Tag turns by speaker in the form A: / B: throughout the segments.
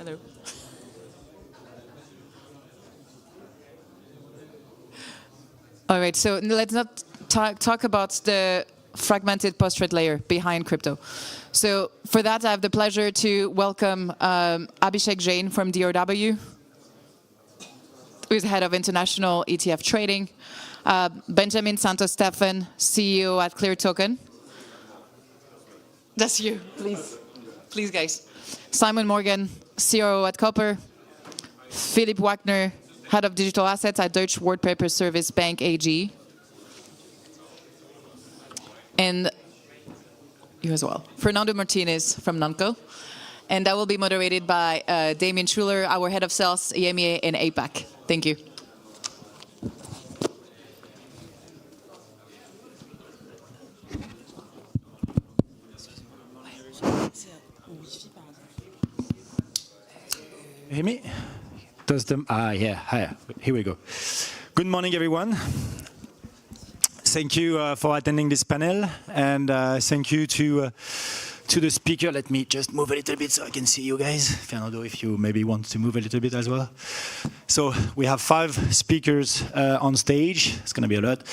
A: Hello. All right, so let's not talk about the fragmented post-trade layer behind crypto. So for that, I have the pleasure to welcome Abhishek Jain from DORA, who is head of international ETF trading, Benjamin Santos-Stephan, CEO at Clear Token. That's you, please. Please, guys. Simon Morgan, CRO at Copper. Philipp Wagner, head of digital assets at Deutsche Wertpaper Service Bank AG. And you as well. Fernando Martinez from Nonco. And that will be moderated by Damien Schuler, our head of sales, EMEA and APAC. Thank you.
B: Hear me? Does them? Yeah. Hi. Here we go. Good morning, everyone. Thank you for attending this panel, and thank you to the speaker. Let me just move a little bit so I can see you guys. Fernando, if you maybe want to move a little bit as well. So we have 5 speakers on stage. It's going to be a lot.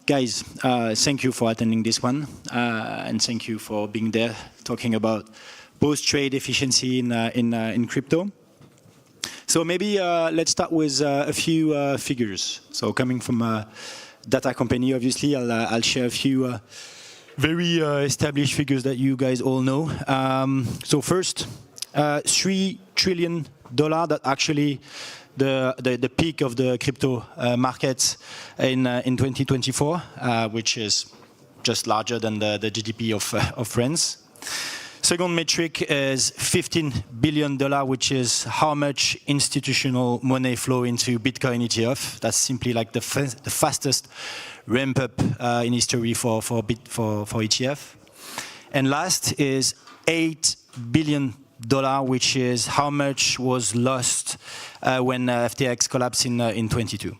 B: Guys, thank you for attending this one, and thank you for being there, talking about post-trade efficiency in crypto. So maybe let's start with a few figures. So coming from a data company, obviously, I'll share a few very established figures that you guys all know. So first, $3 trillion, that actually the peak of the crypto markets in 2024, which is just larger than the GDP of France. Second metric is $15 billion, which is how much institutional money flow into Bitcoin ETF. That's simply like the fastest ramp up in history for ETF. And last is $8 billion, which is how much was lost when FTX collapsed in 22.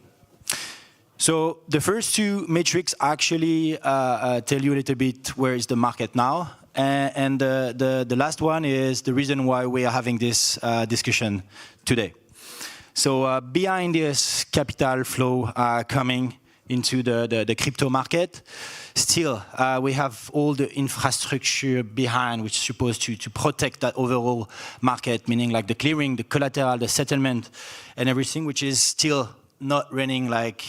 B: So the first 2 metrics actually tell you a little bit where is the market now. And the last one is the reason why we are having this discussion today. So behind this capital flow coming into the crypto market, still we have all the infrastructure behind which is supposed to protect that overall market, meaning like the clearing, the collateral, the settlement, and everything, which is still not running like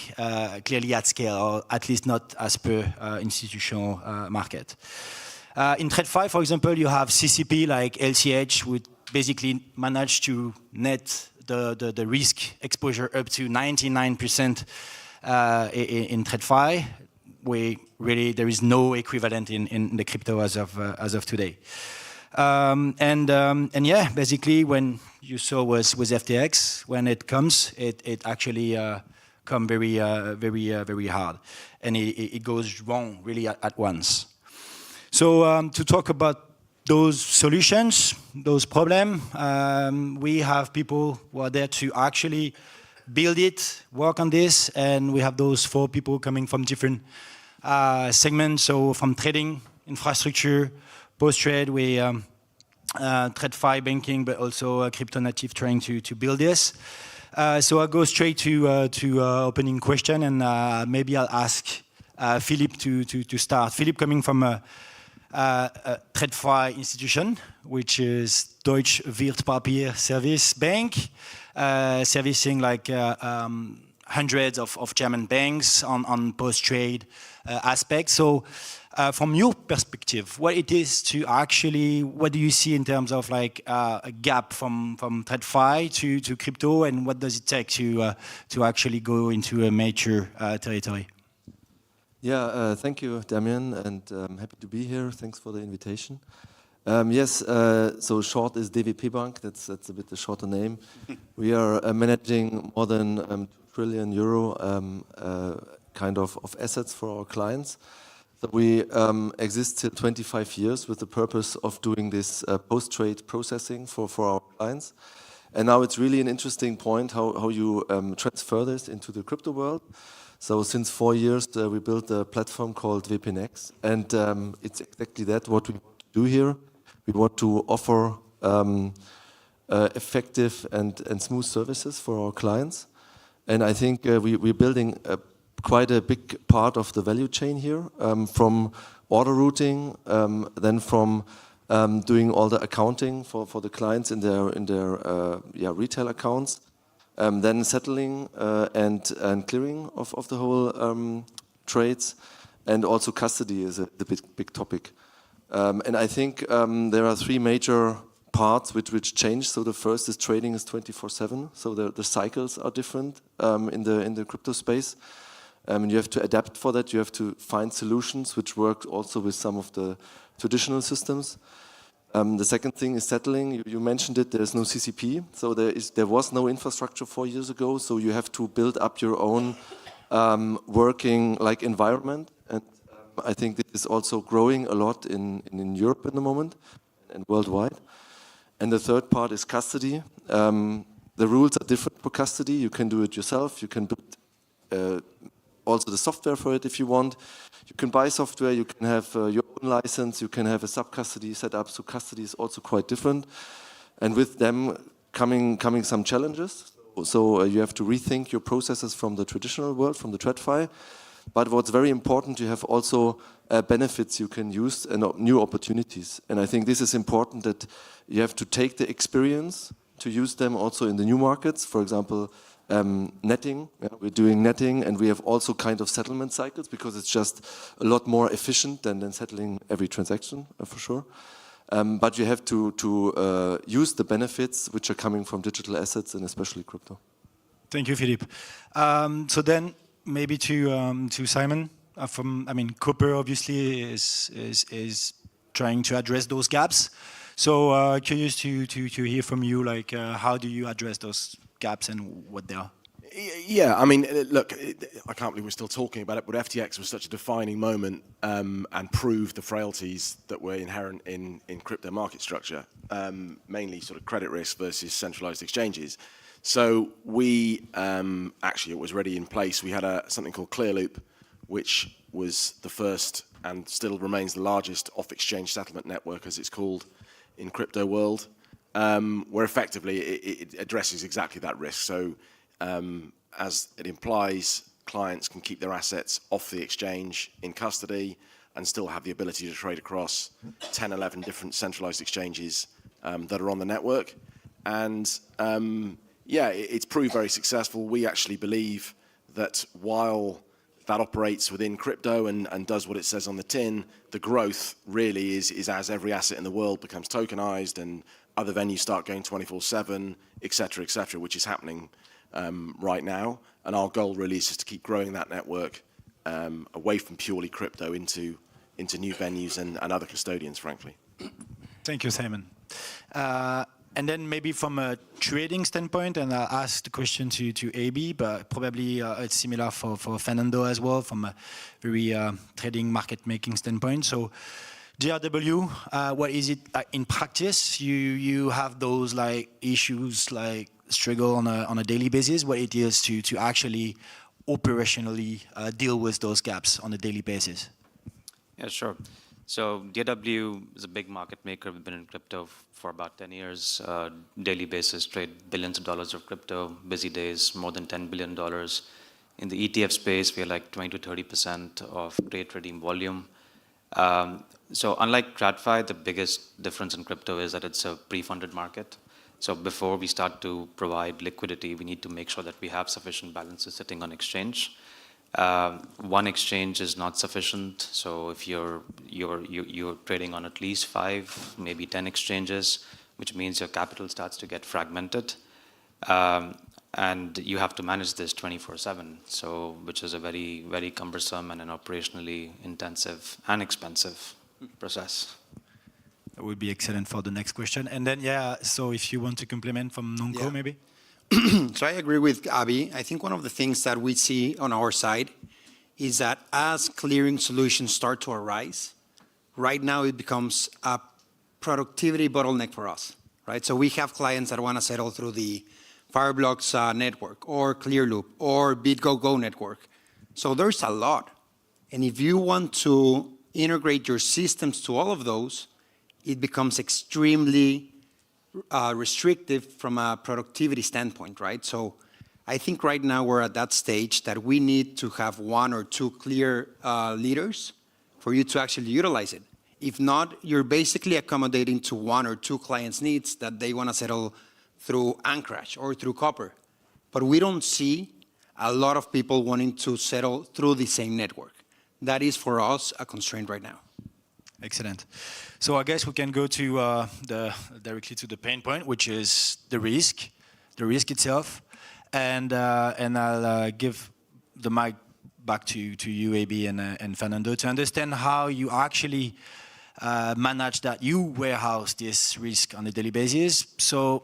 B: clearly at scale, or at least not as per institutional market. In TradFi, for example, you have CCP like LCH, which basically managed to net the risk exposure up to 99% in TradFi. There is no equivalent in the crypto as of today. And yeah, basically when you saw with FTX, when it comes, it actually come very hard, and it goes wrong really at once. So to talk about those solutions, those problems, we have people who are there to actually build it, work on this, and we have those 4 people coming from different segments. So from trading, infrastructure, post-trade, we TradFi banking, but also crypto native trying to build this. So I'll go straight to opening question, and maybe I'll ask Philipp to start. Philipp coming from a TradFi institution, which is Deutsche Wertpapier Service Bank, servicing like hundreds of German banks on post-trade aspects. So from your perspective, what it is to actually, what do you see in terms of like a gap from TradFi to crypto, and what does it take to actually go into a major territory?
C: Yeah, thank you, Damien, and I'm happy to be here. Thanks for the invitation. Yes, so short is DWP Bank. That's a bit the shorter name. We are managing more than €2 trillion kind of assets for our clients. So we exist till 25 years with the purpose of doing this post-trade processing for our clients. And now it's really an interesting point how you transfer this into the crypto world. So since 4 years, we built a platform called WPNX, and it's exactly that, what we want to do here. We want to offer effective and smooth services for our clients. And I think we're building quite a big part of the value chain here, from order routing, then from doing all the accounting for the clients in their retail accounts, then settling and clearing of the whole trades, and also custody is the big topic. And I think there are three major parts which change. So the first is trading is 24/7. So the cycles are different in the crypto space. And you have to adapt for that. You have to find solutions which work also with some of the traditional systems. The second thing is settling. You mentioned it. There is no CCP. So there was no infrastructure 4 years ago. So you have to build up your own working environment. And I think this is also growing a lot in Europe at the moment and worldwide. And the third part is custody. The rules are different for custody. You can do it yourself. You can build also the software for it if you want. You can buy software. You can have your own license. You can have a sub-custody set up. So custody is also quite different. And with them coming some challenges. So you have to rethink your processes from the traditional world, from the TradFi. But what's very important, you have also benefits you can use and new opportunities. And I think this is important, that you have to take the experience to use them also in the new markets. For example, netting. Yeah, we're doing netting, and we have also kind of settlement cycles because it's just a lot more efficient than settling every transaction, for sure. But you have to use the benefits which are coming from digital assets and especially crypto.
B: Thank you, Philippe. So then maybe to Simon. Copper obviously is trying to address those gaps. So curious to hear from you, how do you address those gaps and what they are?
D: Yeah, look, I can't believe we're still talking about it, but FTX was such a defining moment and proved the frailties that were inherent in crypto market structure, mainly sort of credit risk versus centralized exchanges. So we actually, it was already in place. We had something called Clearloop, which was the first and still remains the largest off-exchange settlement network, as it's called in crypto world, where effectively it addresses exactly that risk. So as it implies, clients can keep their assets off the exchange in custody and still have the ability to trade across 10, 11 different centralized exchanges that are on the network. And yeah, it's proved very successful. We actually believe that while that operates within crypto and does what it says on the tin, the growth really is as every asset in the world becomes tokenized and other venues start going 24/7, et cetera, which is happening right now. And our goal really is just to keep growing that network away from purely crypto into new venues and other custodians, frankly.
B: Thank you, Simon. And then maybe from a trading standpoint, and I'll ask the question to AB, but probably it's similar for Fernando as well, from a very trading market making standpoint. So GRW, what is it in practice? You have those issues struggle on a daily basis, what it is to actually operationally deal with those gaps on a daily basis.
E: Yeah, sure. So DRW is a big market maker. We've been in crypto for about 10 years. Daily basis, trade billions of dollars of crypto, busy days, more than $10 billion. In the ETF space, we are 20 to 30% of trading volume. So unlike TradFi, the biggest difference in crypto is that it's a pre-funded market. So before we start to provide liquidity, we need to make sure that we have sufficient balances sitting on exchange. One exchange is not sufficient. So if you're trading on at least 5, maybe 10 exchanges, which means your capital starts to get fragmented. And you have to manage this 24/7, so which is a very, very cumbersome and an operationally intensive and expensive process.
B: That would be excellent for the next question. And then, so if you want to complement from Nonco, maybe?
F: So I agree with Abby. I think one of the things that we see on our side is that as clearing solutions start to arise, right now it becomes a productivity bottleneck for us, right? So we have clients that want to settle through the Fireblocks network or Clearloop or BitGo network. So there's a lot. And if you want to integrate your systems to all of those, it becomes extremely restrictive from a productivity standpoint, right? So I think right now we're at that stage that we need to have one or two clear leaders for you to actually utilize it. If not, you're basically accommodating to one or two clients' needs that they want to settle through Anchorage or through Copper. But we don't see a lot of people wanting to settle through the same network. That is, for us, a constraint right now.
B: Excellent. So I guess we can go to directly to the pain point, which is the risk itself. And I'll give the mic back to you, AB and Fernando, to understand how you actually manage that. You warehouse this risk on a daily basis. So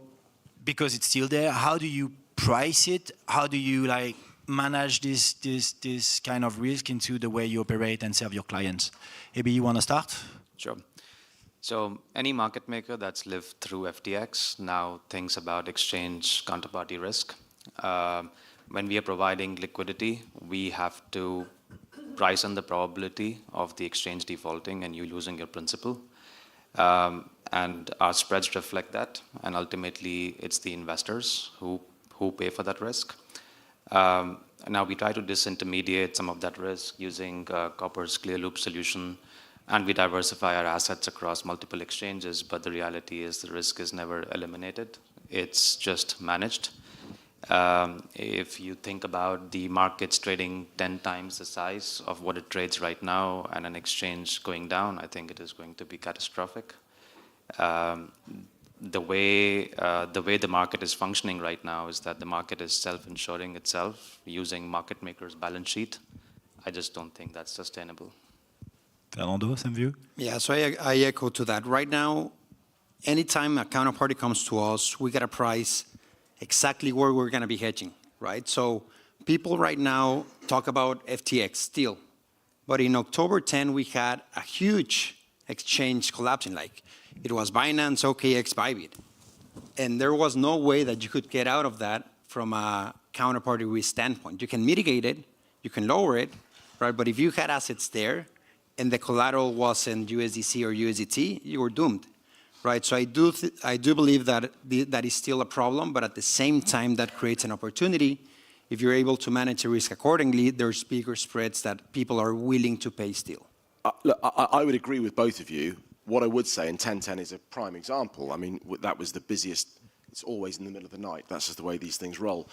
B: because it's still there, how do you price it? How do you manage this kind of risk into the way you operate and serve your clients? AB, you want to start?
E: Sure. So any market maker that's lived through FTX now thinks about exchange counterparty risk. When we are providing liquidity, we have to price on the probability of the exchange defaulting and you losing your principal. And our spreads reflect that. And ultimately, it's the investors who pay for that risk. Now we try to disintermediate some of that risk using Copper's clear loop solution, and we diversify our assets across multiple exchanges, but the reality is the risk is never eliminated. It's just managed. If you think about the markets trading 10 times the size of what it trades right now and an exchange going down, I think it is going to be catastrophic. The way the market is functioning right now is that the market is self-insuring itself using market makers' balance sheet. I just don't think that's sustainable.
B: Fernando, same view?
F: Yeah, so I echo to that. Right now, anytime a counterparty comes to us, we got a price exactly where we're going to be hedging, right? So people right now talk about FTX still. But in October 10, we had a huge exchange collapsing. It was Binance, OKX, Bybit. And there was no way that you could get out of that from a counterparty risk standpoint. You can mitigate it, you can lower it, right? But if you had assets there and the collateral wasn't USDC or USDT, you were doomed, right? So I do believe that that is still a problem, but at the same time, that creates an opportunity. If you're able to manage the risk accordingly, there's bigger spreads that people are willing to pay still.
D: Look, I would agree with both of you. What I would say, and 1010 is a prime example, I mean, that was the busiest, it's always in the middle of the night. That's just the way these things roll.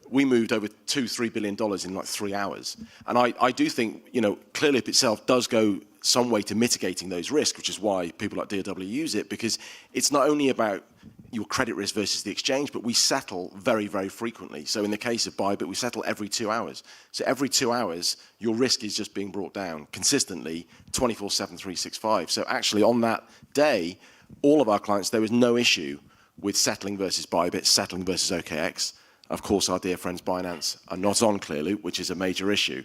D: We moved over $2-3 billion in 3 hours. And I do think, Clearloop itself does go some way to mitigating those risks, which is why people like DOW use it, because it's not only about your credit risk versus the exchange, but we settle very, very frequently. So in the case of Bybit, we settle every 2 hours. So every 2 hours, your risk is just being brought down consistently, 24/7, 365. So actually on that day, all of our clients, there was no issue with settling versus Bybit, settling versus OKX. Of course, our dear friends Binance are not on Clearloop, which is a major issue.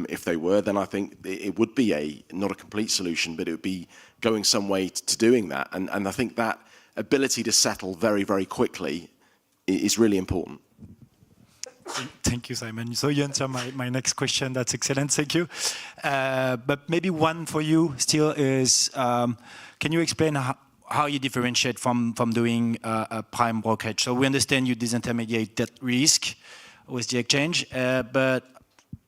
D: If they were, then I think it would be not a complete solution, but it would be going some way to doing that. And I think that ability to settle very, very quickly is really important.
B: Thank you, Simon. So you answer my next question. That's excellent. Thank you. But maybe one for you still is, can you explain how you differentiate from doing a prime brokerage? So we understand you disintermediate that risk with the exchange, but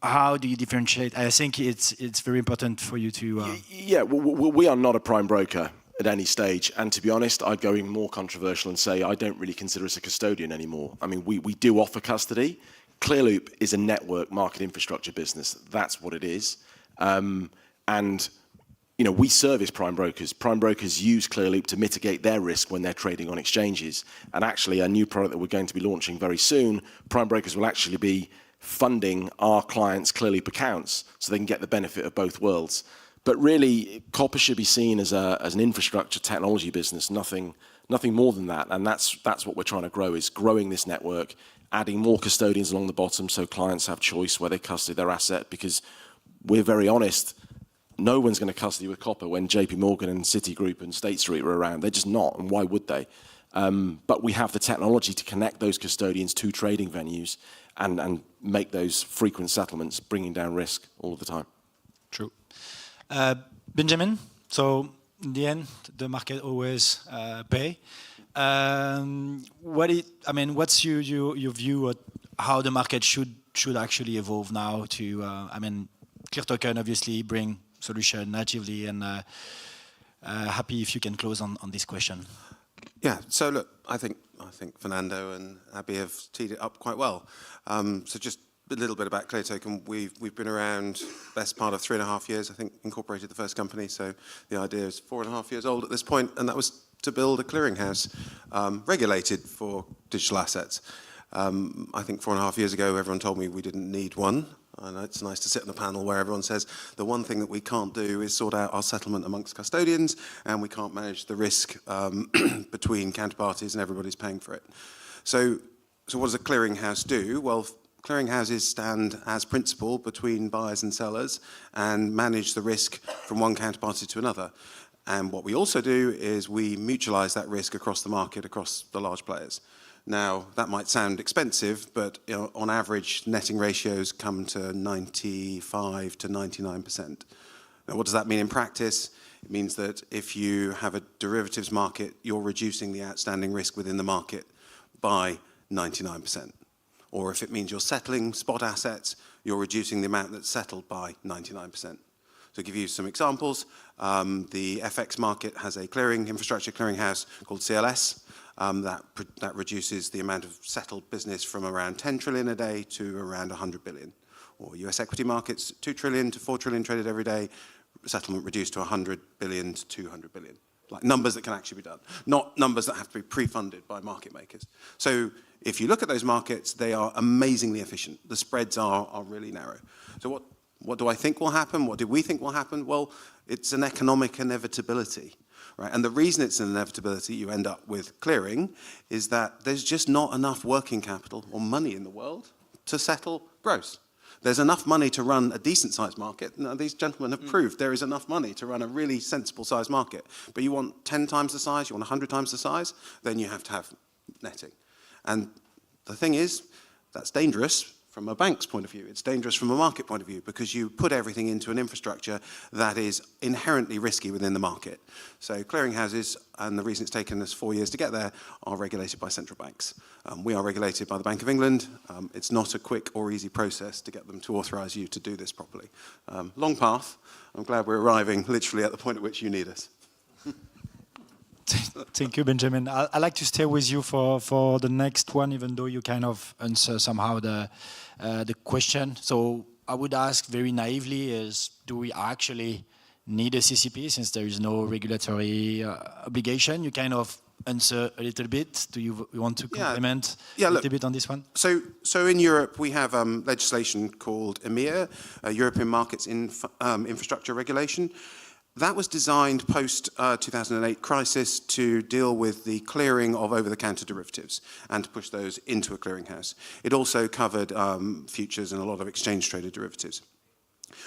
B: how do you differentiate? I think it's very important for you to...
D: Yeah, we are not a prime broker at any stage. And to be honest, I'd go even more controversial and say I don't really consider us a custodian anymore. I mean, we do offer custody. Clearloop is a network market infrastructure business. That's what it is. We service prime brokers. Prime brokers use Clearloop to mitigate their risk when they're trading on exchanges. And actually, a new product that we're going to be launching very soon, prime brokers will actually be funding our clients' Clearloop accounts so they can get the benefit of both worlds. But really, Copper should be seen as an infrastructure technology business, nothing more than that. And that's what we're trying to grow, is growing this network, adding more custodians along the bottom so clients have choice where they custody their asset, because we're very honest, no one's going to custody with Copper when JP Morgan and Citigroup and State Street are around. They're just not, and why would they? But we have the technology to connect those custodians to trading venues and make those frequent settlements, bringing down risk all of the time.
B: True. Benjamin, so in the end, the market always pay. What's your view on how the market should actually evolve now to, Clear Token obviously bring solution natively, and happy if you can close on this question.
G: Yeah, so look, I think Fernando and Abby have teed it up quite well. So just a little bit about Clear Token. We've been around best part of 3.5 years, I think, incorporated the first company. So the idea is 4.5 years old at this point, and that was to build a clearinghouse regulated for digital assets. I think 4.5 years ago, everyone told me we didn't need one. I know it's nice to sit on a panel where everyone says the one thing that we can't do is sort out our settlement amongst custodians, and we can't manage the risk between counterparties, and everybody's paying for it. So what does a clearinghouse do? Well, clearinghouses stand as principal between buyers and sellers and manage the risk from one counterparty to another. And what we also do is we mutualize that risk across the market, across the large players. Now, that might sound expensive, but on average, netting ratios come to 95 to 99%. Now, what does that mean in practice? It means that if you have a derivatives market, you're reducing the outstanding risk within the market by 99%. Or if it means you're settling spot assets, you're reducing the amount that's settled by 99%. So to give you some examples, the FX market has a infrastructure clearinghouse called CLS. That reduces the amount of settled business from around 10 trillion a day to around 100 billion. Or US equity markets, 2 trillion to 4 trillion traded every day, settlement reduced to 100 billion to 200 billion. Like numbers that can actually be done, not numbers that have to be pre-funded by market makers. So if you look at those markets, they are amazingly efficient. The spreads are really narrow. So what do I think will happen? What do we think will happen? Well, it's an economic inevitability. Right? And the reason it's an inevitability you end up with clearing is that there's just not enough working capital or money in the world to settle gross. There's enough money to run a decent-sized market. Now, these gentlemen have proved there is enough money to run a really sensible-sized market. But you want 10 times the size, you want 100 times the size, then you have to have netting. And the thing is, that's dangerous from a bank's point of view. It's dangerous from a market point of view because you put everything into an infrastructure that is inherently risky within the market. So clearinghouses, and the reason it's taken us 4 years to get there, are regulated by central banks. We are regulated by the Bank of England. It's not a quick or easy process to get them to authorize you to do this properly. Long path. I'm glad we're arriving literally at the point at which you need us.
B: Thank you, Benjamin. I'd like to stay with you for the next one, even though you kind of answer somehow the question. So I would ask very naively is, do we actually need a CCP since there is no regulatory obligation? You kind of answer a little bit. Do you want to comment a little bit on this one?
G: So in Europe, we have legislation called EMIR, European Markets Infrastructure Regulation. That was designed post-2008 crisis to deal with the clearing of over-the-counter derivatives and to push those into a clearinghouse. It also covered futures and a lot of exchange-traded derivatives.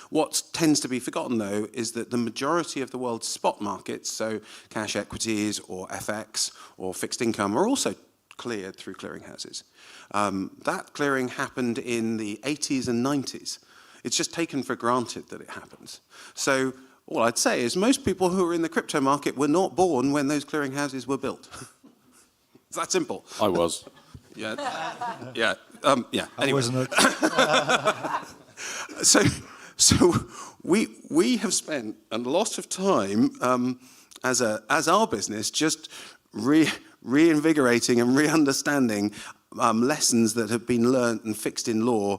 G: What tends to be forgotten, though, is that the majority of the world's spot markets, so cash equities or FX or fixed income, are also cleared through clearinghouses. That clearing happened in the 80s and 90s. It's just taken for granted that it happens. So all I'd say is most people who are in the crypto market were not born when those clearinghouses were built. It's that simple.
D: I was.
G: Yeah. Anyway.
B: I was not.
G: So we have spent a lot of time as our business just reinvigorating and re-understanding lessons that have been learned and fixed in law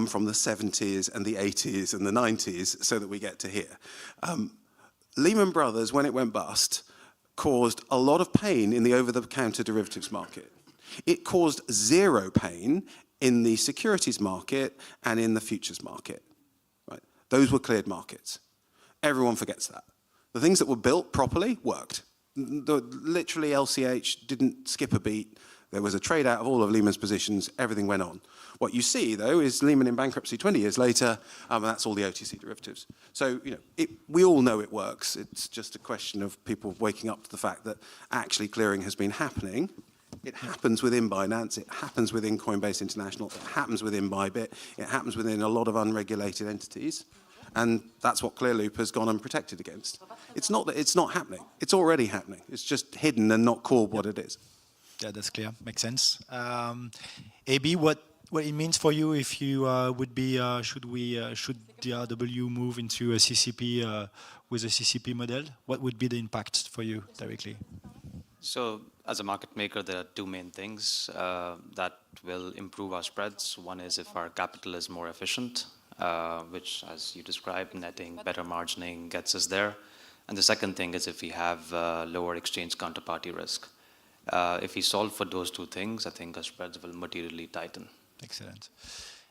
G: from the 70s and the 80s and the 90s so that we get to here. Lehman Brothers, when it went bust, caused a lot of pain in the over-the-counter derivatives market. It caused zero pain in the securities market and in the futures market. Right? Those were cleared markets. Everyone forgets that. The things that were built properly worked. Literally, LCH didn't skip a beat. There was a trade out of all of Lehman's positions. Everything went on. What you see, though, is Lehman in bankruptcy 20 years later, and that's all the OTC derivatives. So, we all know it works. It's just a question of people waking up to the fact that actually clearing has been happening. It happens within Binance. It happens within Coinbase International. It happens within Bybit. It happens within a lot of unregulated entities. And that's what Clearloop has gone and protected against. It's not that it's not happening. It's already happening. It's just hidden and not called what it is.
B: Yeah, that's clear. Makes sense. AB, what it means for you if you would be, should DRW move into a CCP with a CCP model? What would be the impact for you directly?
E: So as a market maker, there are two main things that will improve our spreads. One is if our capital is more efficient, which, as you described, netting, better margining gets us there. And the second thing is if we have lower exchange counterparty risk. If we solve for those two things, I think our spreads will materially tighten.
B: Excellent.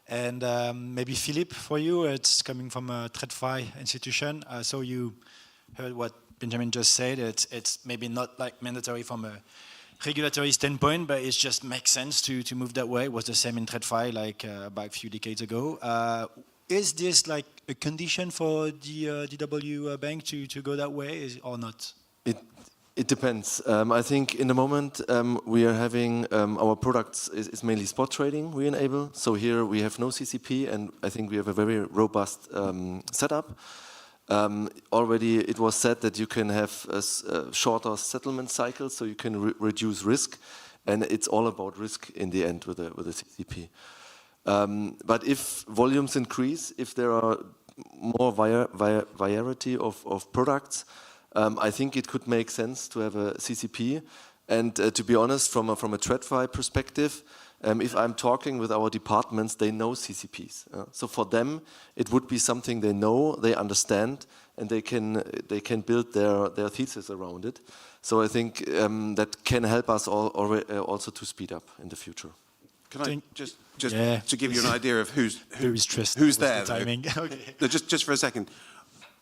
B: And maybe Philippe, for you, it's coming from a TradFi institution. So you heard what Benjamin just said. It's maybe not like mandatory from a regulatory standpoint, but it just makes sense to move that way. It was the same in TradFi like back a few decades ago. Is this like a condition for the DW bank to go that way or not?
C: It depends. I think in the moment we are having our products is mainly spot trading we enable. So here we have no CCP, and I think we have a very robust setup. Already it was said that you can have a shorter settlement cycle, so you can reduce risk, and it's all about risk in the end with a CCP. But if volumes increase, if there are more variety of products, I think it could make sense to have a CCP. And to be honest, from a TradFi perspective, if I'm talking with our departments, they know CCPs. So for them, it would be something they know, they understand, and they can build their thesis around it. So I think that can help us also to speed up in the future.
G: Can I just to give you an idea of who's there?
B: Timing.
G: Okay. Just for a second.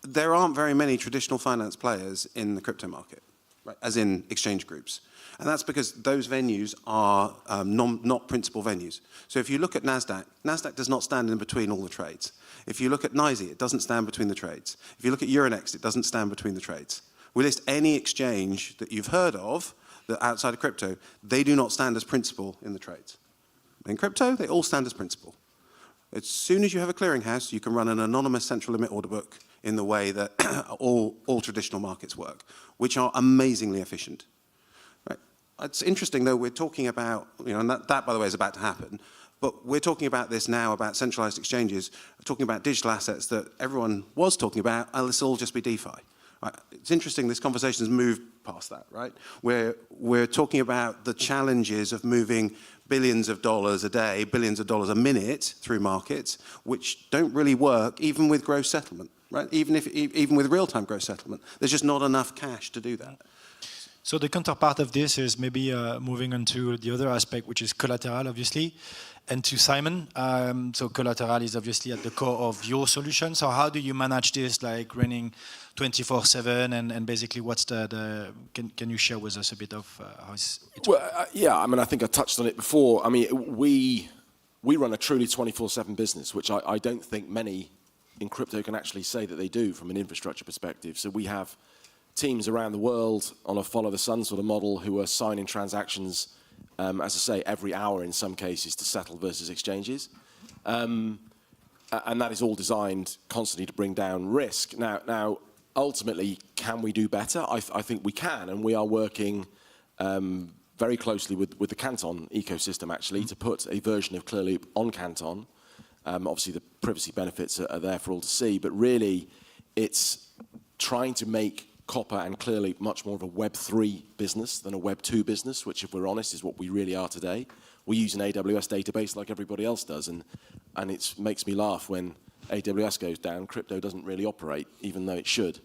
G: There aren't very many traditional finance players in the crypto market, right, as in exchange groups. And that's because those venues are not principal venues. So if you look at NASDAQ, NASDAQ does not stand in between all the trades. If you look at NYSE, it doesn't stand between the trades. If you look at Euronext, it doesn't stand between the trades. We list any exchange that you've heard of that outside of crypto, they do not stand as principal in the trades. In crypto, they all stand as principal. As soon as you have a clearinghouse, you can run an anonymous central limit order book in the way that all traditional markets work, which are amazingly efficient. Right? It's interesting, though, we're talking about, and that, by the way, is about to happen, but we're talking about this now, about centralized exchanges, talking about digital assets that everyone was talking about, and this will all just be DeFi. Right? It's interesting, this conversation has moved past that, right? We're talking about the challenges of moving billions of dollars a day, billions of dollars a minute through markets, which don't really work even with gross settlement, right? Even with real-time gross settlement, there's just not enough cash to do that.
B: So the counterpart of this is maybe moving on to the other aspect, which is collateral, obviously. And to Simon, so collateral is obviously at the core of your solution. So how do you manage this, like running 24/7, and basically what's can you share with us a bit of how it's
D: yeah, I mean, I think I touched on it before. I mean, we run a truly 24/7 business, which I don't think many in crypto can actually say that they do from an infrastructure perspective. So we have teams around the world on a follow the sun sort of model who are signing transactions, as I say, every hour in some cases to settle versus exchanges. And that is all designed constantly to bring down risk. Now, ultimately, can we do better? I think we can, and we are working very closely with the Canton ecosystem, actually, to put a version of Clearloop on Canton. Obviously, the privacy benefits are there for all to see, but really, it's trying to make Copper and Clearloop much more of a Web3 business than a Web2 business, which, if we're honest, is what we really are today. We use an AWS database like everybody else does, and it makes me laugh when AWS goes down, crypto doesn't really operate, even though it should.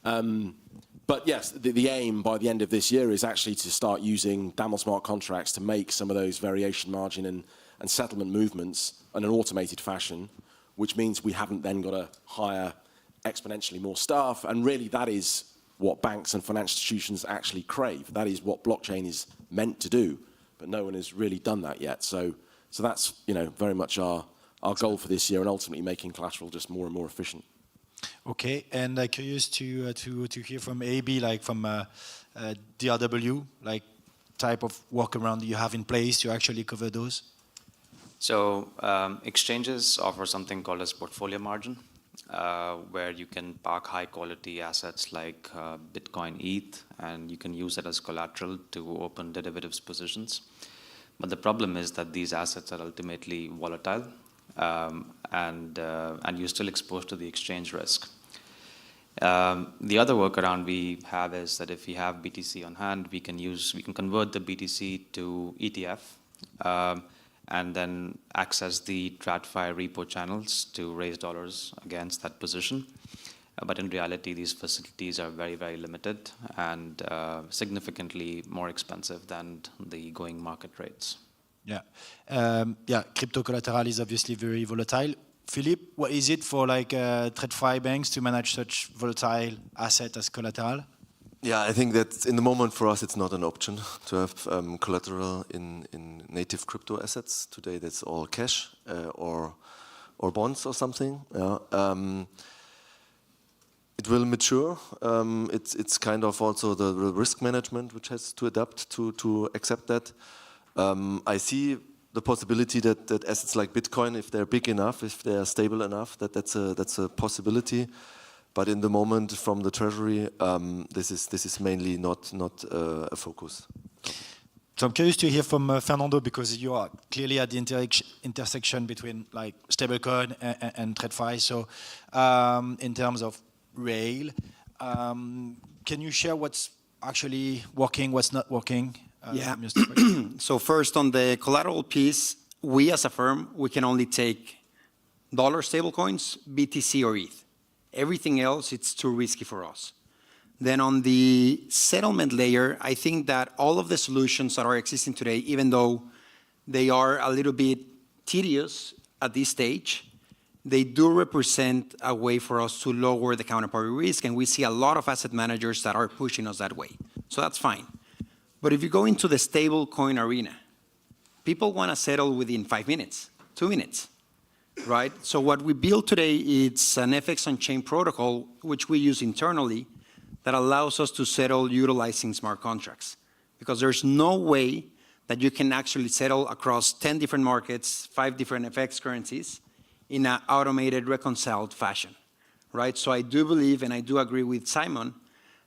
D: But yes, the aim by the end of this year is actually to start using DAML smart contracts to make some of those variation margin and settlement movements in an automated fashion, which means we haven't then got to hire exponentially more staff, and really that is what banks and financial institutions actually crave. That is what blockchain is meant to do, but no one has really done that yet. So that's very much our goal for this year, and ultimately making Collateral just more and more efficient.
B: Okay, and I'm curious to hear from AB, like from DRW, like type of workaround you have in place to actually cover those.
E: So exchanges offer something called as portfolio margin. where you can park high-quality assets like Bitcoin ETH, and you can use it as collateral to open derivatives positions. But the problem is that these assets are ultimately volatile, and you're still exposed to the exchange risk. The other workaround we have is that if we have BTC on hand, we can convert the BTC to ETF, and then access the TradFi repo channels to raise dollars against that position. But in reality, these facilities are very, very limited and significantly more expensive than the going market rates.
B: Yeah, crypto collateral is obviously very volatile. Philippe, what is it for like TradFi banks to manage such volatile asset as collateral?
C: Yeah, I think that in the moment for us, it's not an option to have collateral in native crypto assets. Today, that's all cash or bonds or something. Yeah. It will mature. It's kind of also the risk management which has to adapt to accept that. I see the possibility that assets like Bitcoin, if they're big enough, if they're stable enough, that's a possibility. But in the moment, from the treasury, this is mainly not a focus.
B: So I'm curious to hear from Fernando, because you are clearly at the intersection between like stablecoin and TradFi. So in terms of rail, can you share what's actually working, what's not working?
F: Yeah. So first, on the collateral piece, we as a firm, we can only take dollar stablecoins, BTC or ETH. Everything else, it's too risky for us. Then on the settlement layer, I think that all of the solutions that are existing today, even though they are a little bit tedious at this stage, they do represent a way for us to lower the counterparty risk, and we see a lot of asset managers that are pushing us that way. So that's fine. But if you go into the stable coin arena, people want to settle within 5 minutes, 2 minutes, right? So what we built today, it's an FX on-chain protocol, which we use internally, that allows us to settle utilizing smart contracts. Because there's no way that you can actually settle across 10 different markets, 5 different FX currencies, in an automated, reconciled fashion, right? So I do believe, and I do agree with Simon,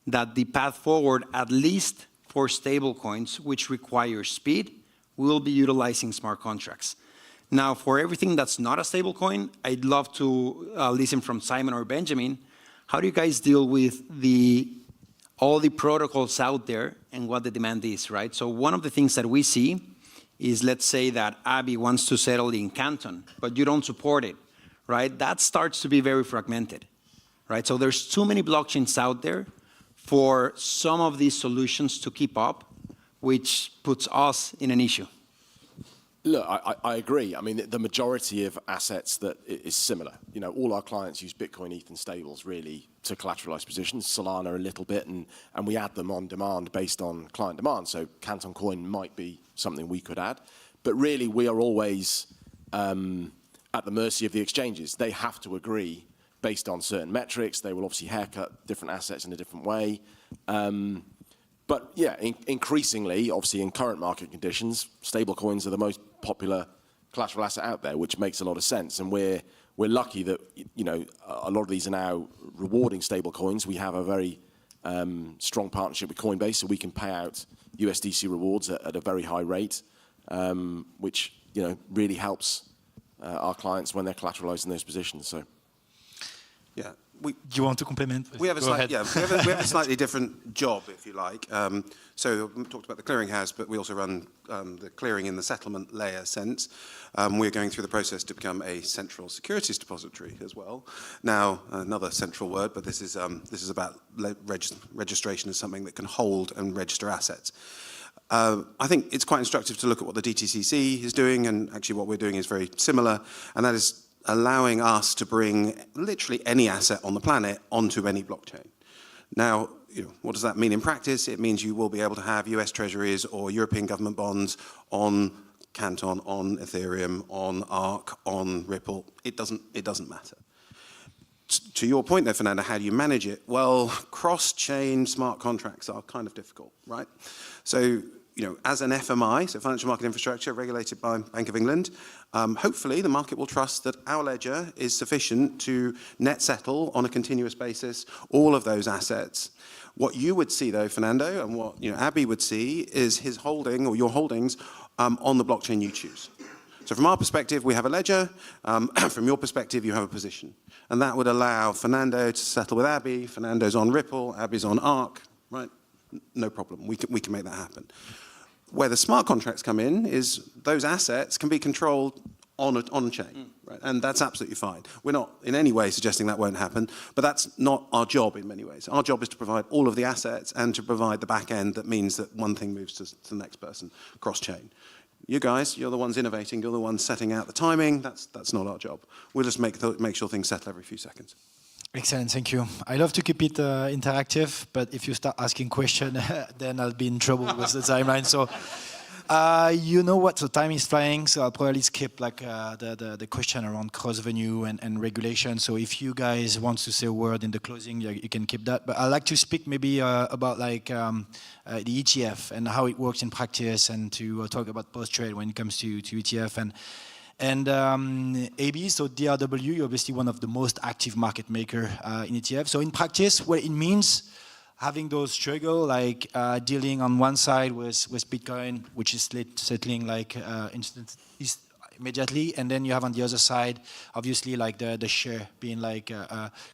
F: that the path forward, at least for stable coins, which require speed, we'll be utilizing smart contracts. Now, for everything that's not a stable coin, I'd love to listen from Simon or Benjamin. How do you guys deal with all the protocols out there and what the demand is, right? So one of the things that we see is, let's say that Abby wants to settle in Canton, but you don't support it, right? That starts to be very fragmented, right? So there's too many blockchains out there for some of these solutions to keep up, which puts us in an issue.
D: Look, I agree. I mean, the majority of assets that is similar. You know, all our clients use Bitcoin, ETH, and stables really to collateralize positions. Solana a little bit, and we add them on demand based on client demand. So Canton Coin might be something we could add, but really we are always at the mercy of the exchanges. They have to agree based on certain metrics. They will obviously haircut different assets in a different way. But yeah, increasingly, obviously in current market conditions, stablecoins are the most popular collateral asset out there, which makes a lot of sense. And we're lucky that, you know, a lot of these are now rewarding stablecoins. We have a very strong partnership with Coinbase, so we can pay out USDC rewards at a very high rate, which, you know, really helps our clients when they're collateralizing those positions. So,
G: yeah.
B: Do you want to complement?
G: We have a slightly different job, if you like. So we talked about the clearinghouse, but we also run the clearing in the settlement layer sense. We're going through the process to become a central securities depository as well. Now, another central word, but this is about registration as something that can hold and register assets. I think it's quite instructive to look at what the DTCC is doing, and actually what we're doing is very similar, and that is allowing us to bring literally any asset on the planet onto any blockchain. Now, you know, what does that mean in practice? It means you will be able to have US Treasuries or European government bonds on Canton, on Ethereum, on Arc, on Ripple. It doesn't matter. To your point there, Fernando, how do you manage it? Well, cross-chain smart contracts are kind of difficult, right? So as an FMI, so financial market infrastructure regulated by Bank of England, hopefully the market will trust that our ledger is sufficient to net settle on a continuous basis all of those assets. What you would see though, Fernando, and what Abby would see is his holding or your holdings on the blockchain you choose. So from our perspective, we have a ledger. From your perspective, you have a position. And that would allow Fernando to settle with Abby. Fernando's on Ripple, Abby's on ARC, right? No problem, we can make that happen. Where the smart contracts come in is those assets can be controlled on chain, right? And that's absolutely fine. We're not in any way suggesting that won't happen, but that's not our job in many ways. Our job is to provide all of the assets and to provide the back end that means that one thing moves to the next person cross-chain. You guys, you're the ones innovating, you're the ones setting out the timing, that's not our job. We'll just make sure things settle every few seconds.
B: Excellent, thank you. I love to keep it interactive, but if you start asking questions, then I'll be in trouble with the timeline. So, you know what? So time is flying. So I'll probably skip like the question around cross-venue and regulation. So if you guys want to say a word in the closing, you can keep that. But I'd like to speak maybe about like the ETF and how it works in practice, and to talk about post-trade when it comes to ETF and AB, so DRW, you're obviously one of the most active market maker in ETF. So in practice, what it means, having those struggle, like dealing on one side with Bitcoin, which is settling like immediately, and then you have on the other side, obviously, like the share being like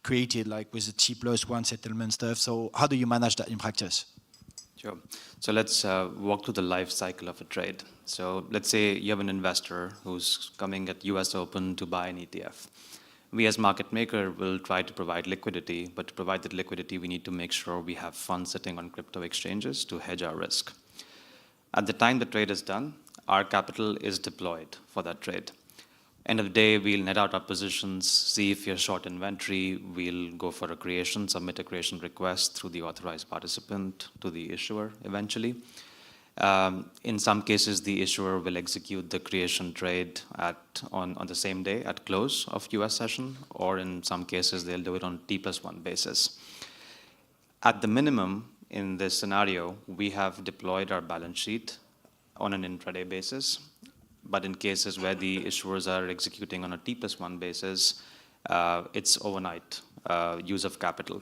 B: created, like with the T+1 settlement stuff. So how do you manage that in practice?
E: Sure. So let's walk through the life cycle of a trade. So let's say you have an investor who's coming at US Open to buy an ETF. We as market maker will try to provide liquidity, but to provide that liquidity, we need to make sure we have funds sitting on crypto exchanges to hedge our risk. At the time the trade is done, our capital is deployed for that trade. End of the day, we'll net out our positions, see if you're short inventory, we'll go for a creation, submit a creation request through the authorized participant to the issuer eventually. In some cases, the issuer will execute the creation trade on the same day at close of US session, or in some cases, they'll do it on T+1 basis. At the minimum, in this scenario, we have deployed our balance sheet on an intraday basis. But in cases where the issuers are executing on a T+1 basis, it's overnight use of capital.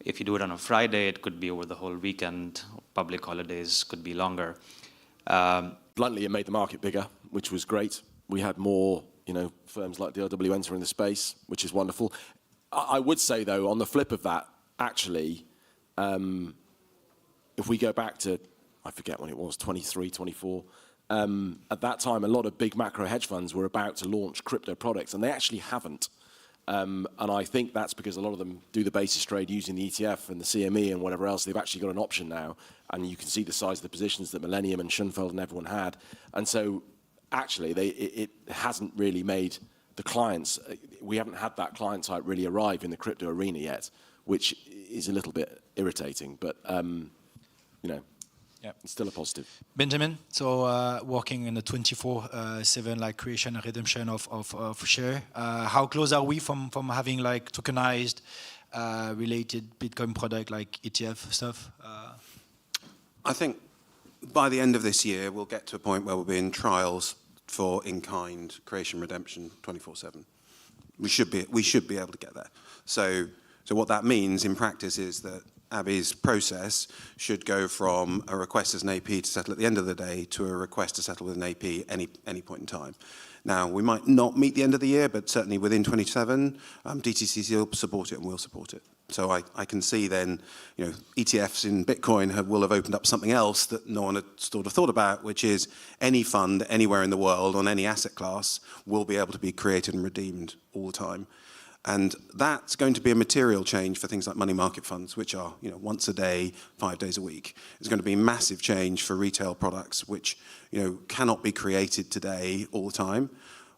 E: If you do it on a Friday, it could be over the whole weekend. Public holidays could be longer.
D: Bluntly, it made the market bigger, which was great. We had more, firms like DRW entering the space, which is wonderful. I would say, though, on the flip of that, actually, if we go back to, I forget when it was, 23, 24, at that time, a lot of big macro hedge funds were about to launch crypto products, and they actually haven't. And I think that's because a lot of them do the basis trade using the ETF and the CME and whatever else. They've actually got an option now, and you can see the size of the positions that Millennium and Schoenfeld and everyone had. And so, actually, it hasn't really made the clients. We haven't had that client type really arrive in the crypto arena yet, which is a little bit irritating. But yeah, it's still a positive.
B: Benjamin, so working in the 24/7 like creation and redemption of share. How close are we from having like tokenized related Bitcoin product like ETF stuff?
G: I think by the end of this year, we'll get to a point where we'll be in trials for in-kind creation redemption 24/7. We should be able to get there. So what that means in practice is that Abby's process should go from a request as an AP to settle at the end of the day to a request to settle with an AP any point in time. Now, we might not meet the end of the year, but certainly within 27, DTCC will support it and we'll support it. So I can see then, ETFs in Bitcoin will have opened up something else that no one had sort of thought about, which is any fund anywhere in the world on any asset class will be able to be created and redeemed all the time. And that's going to be a material change for things like money market funds, which are once a day, 5 days a week. It's going to be a massive change for retail products, which cannot be created today all the time.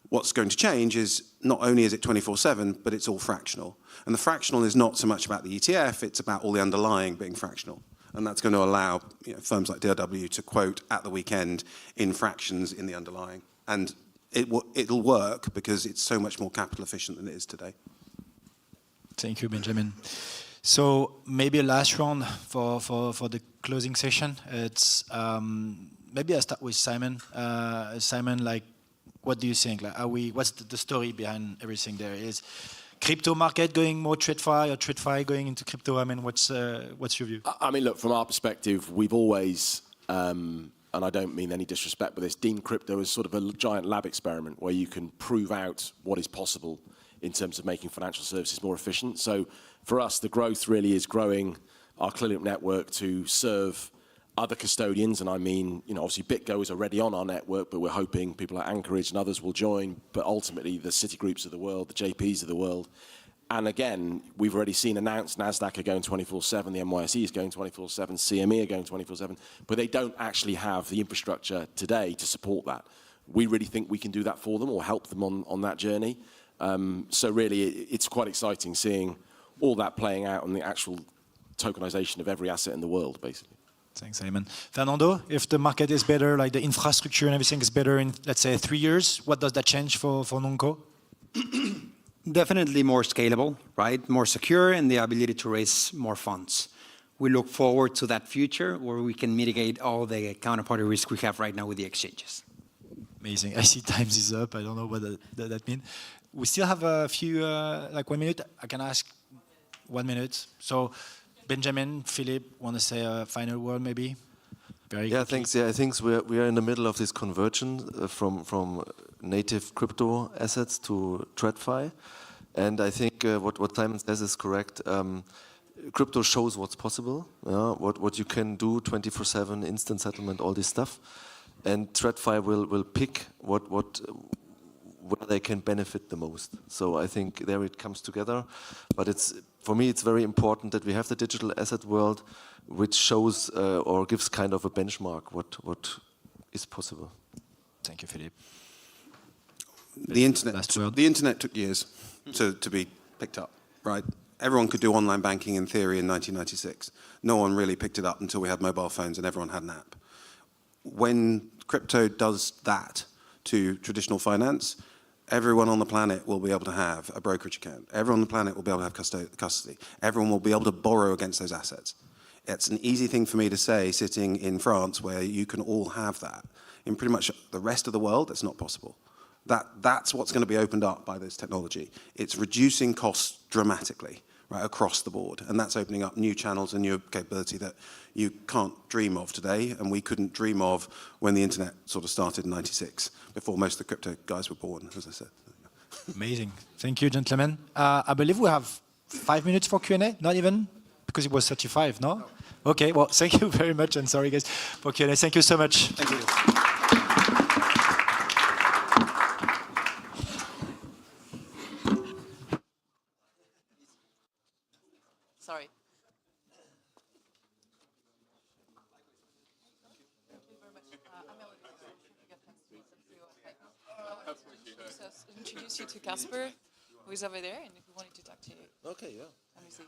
G: What's going to change is not only is it 24/7, but it's all fractional. And the fractional is not so much about the ETF, it's about all the underlying being fractional. And that's going to allow firms like DRW to quote at the weekend in fractions in the underlying. And it'll work because it's so much more capital efficient than it is today.
B: Thank you, Benjamin. So maybe a last round for the closing session. It's maybe I start with Simon. Simon, like, what do you think? Like, what's the story behind everything there? Is crypto market going more TradFi or TradFi going into crypto? I mean, what's your view?
D: I mean, look, from our perspective, we've always, and I don't mean any disrespect, but this deemed crypto as sort of a giant lab experiment where you can prove out what is possible in terms of making financial services more efficient. So for us, the growth really is growing our Collateral network to serve other custodians, and I mean, obviously BitGo is already on our network, but we're hoping people like Anchorage and others will join, but ultimately the Citigroups of the world, the JPs of the world. And again, we've already seen announced NASDAQ are going 24/7, the NYSE is going 24/7, CME are going 24/7, but they don't actually have the infrastructure today to support that. We really think we can do that for them or help them on that journey. So really, it's quite exciting seeing all that playing out on the actual tokenization of every asset in the world, basically.
B: Thanks, Simon. Fernando, if the market is better, like the infrastructure and everything is better in, let's say, 3 years, what does that change for Nonco?
F: Definitely more scalable, right? More secure and the ability to raise more funds. We look forward to that future where we can mitigate all the counterparty risk we have right now with the exchanges.
B: Amazing. I see times is up. I don't know what that means. We still have a few, like 1 minute. I can ask 1 minute. So Benjamin, Philippe, want to say a final word maybe? Very quickly.
C: Thanks. Yeah, I think we are in the middle of this convergence from native crypto assets to TradFi. And I think what Simon says is correct. Crypto shows what's possible, what you can do 24/7, instant settlement, all this stuff. And TradFi will pick where they can benefit the most. So I think there it comes together. But for me, it's very important that we have the digital asset world, which shows or gives kind of a benchmark what is possible.
B: Thank you, Philippe.
G: The internet took years to be picked up, right? Everyone could do online banking in theory in 1996. No one really picked it up until we had mobile phones and everyone had an app. When crypto does that to traditional finance, everyone on the planet will be able to have a brokerage account. Everyone on the planet will be able to have custody. Everyone will be able to borrow against those assets. It's an easy thing for me to say sitting in France where you can all have that. In pretty much the rest of the world, it's not possible. That's what's going to be opened up by this technology. It's reducing costs dramatically, right, across the board. And that's opening up new channels and new capability that you can't dream of today, and we couldn't dream of when the internet sort of started in 96, before most of the crypto guys were born, as I said.
B: Amazing. Thank you, gentlemen. I believe we have 5 minutes for Q&A, not even, because it was 35, no? Okay, well, thank you very much, and sorry, guys, for Q&A. Thank you so much.
G: Thank you.
A: Sorry. Introduce you to Casper, who is over there, and if we wanted to talk to you.
C: Okay, yeah.
A: Let me see.